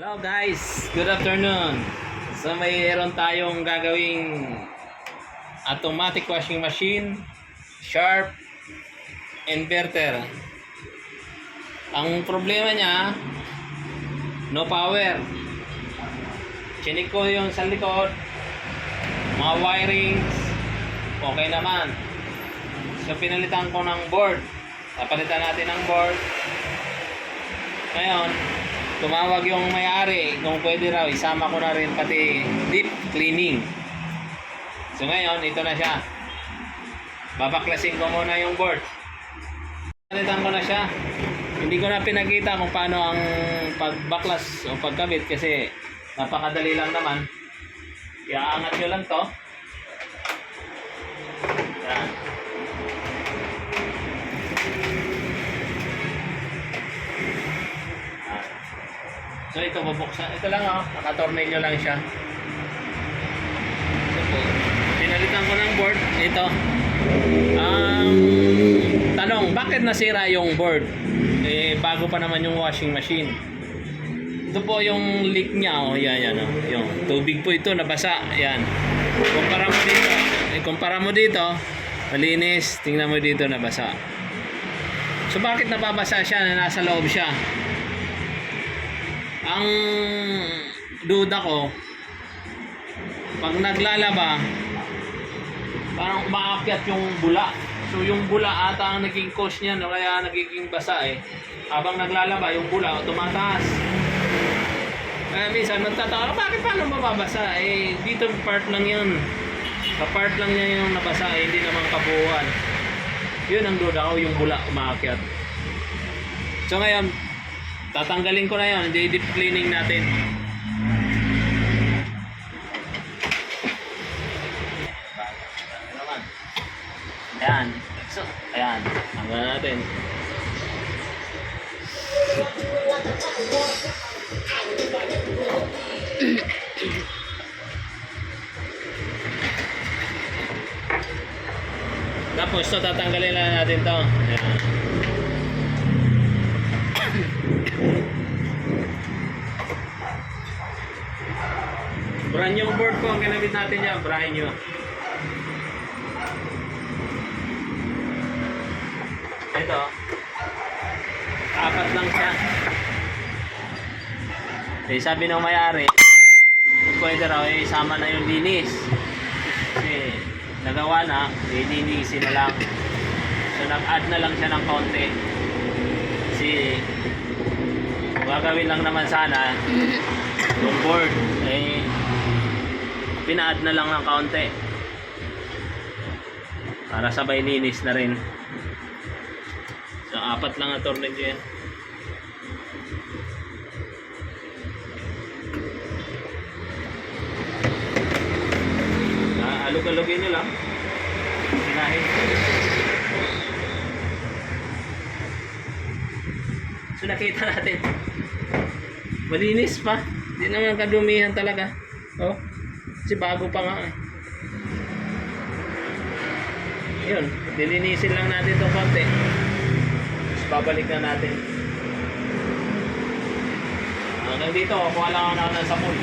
Hello guys, good afternoon. So mayroon tayong gagawing automatic washing machine, sharp inverter. Ang problema niya, no power. Chinik ko yung sa likod, mga wirings, okay naman. So pinalitan ko ng board. Papalitan natin ng board. Ngayon, tumawag yung may-ari kung pwede raw isama ko na rin pati deep cleaning. So ngayon ito na siya, babaklasin ko muna yung board. Palitan ko na siya. Hindi ko na pinakita kung paano ang pagbaklas o pagkabit kasi napakadali lang naman. Iaangat nyo lang to. Yan. So ito bubuksan. Ito lang nakatornilyo lang siya. So, pinalitan ko ng board. Ito. Tanong, bakit nasira yung board? Bago pa naman yung washing machine. Ito po yung leak niya. Yan. Yung tubig po ito, nabasa. Yan. Kumpara mo dito, malinis. Tingnan mo dito, nabasa. So bakit nababasa siya na nasa loob siya? Ang duda ko, pag naglalaba, parang umaakyat yung bula. So yung bula ata ang naging cause niya, no? Kaya nagiging basa Habang naglalaba, yung bula tumataas. Kaya minsan nagtataka, bakit paano mababasa? Dito part lang yan. Ka-part lang niya yung nabasa, hindi naman kabuuan. Yun ang duda ko, yung bula umaakyat. So ngayon, tatanggalin ko na yun, deep cleaning natin. Ayan. So, ayan. Tanggal natin. Tapos ito, tatanggalin lang natin to. Ayan. Brand new board po ang kinabit natin niya, brand new. Ito, apat lang siya. Sabi ng may-ari, pwede raw isama na yung linis. Kasi nagawa na, linisin na lang. So nag-add na lang siya ng konti. Kasi gagawin lang naman sana yung board pina-add na lang ng kaunti para sabay linis na rin. So apat lang ang tornilyo yan. Alug-alugin nyo lang, sinahin. So nakita natin malinis pa, hindi naman kadumihan talaga. Kasi bago pa nga yun, dilinisin lang natin itong konti, tapos babalik na natin. Hanggang dito, kuha lang ako ng sabon.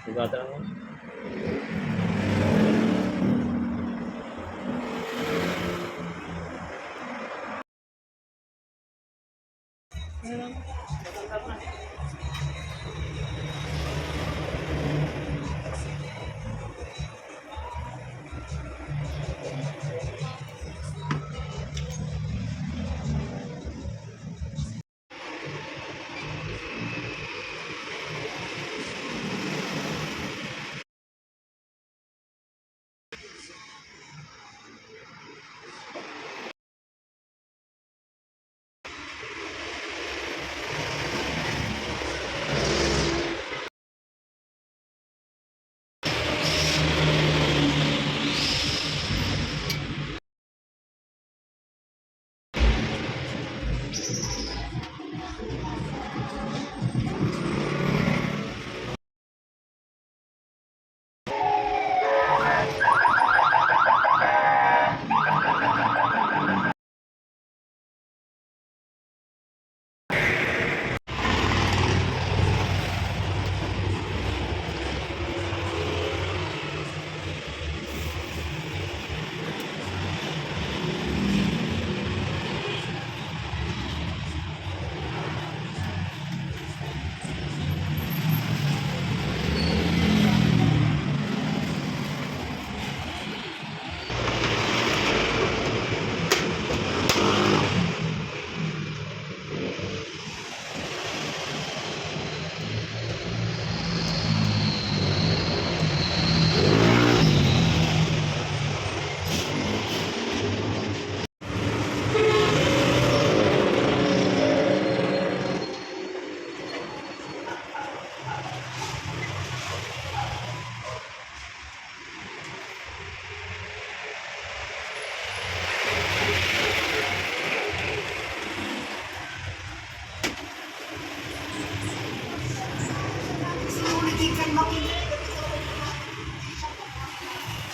Sugatan mo.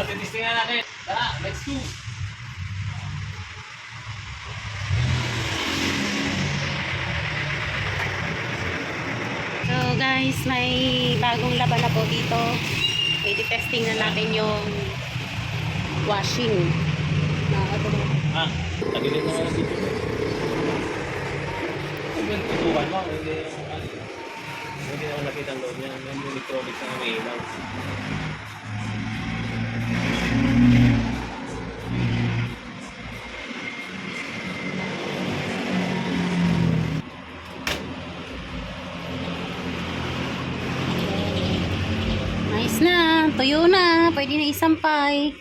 So, titisting na natin. Tara, let's go! So guys, may bagong laban na po dito. I-testing na natin yung washing. Ah, tagilid na lang dito. Kung yung tutukan mo, hindi na ako nakita ang loob niya. Yung electronics na may ilaw. Nice na, tuyo na, pwede na isampay.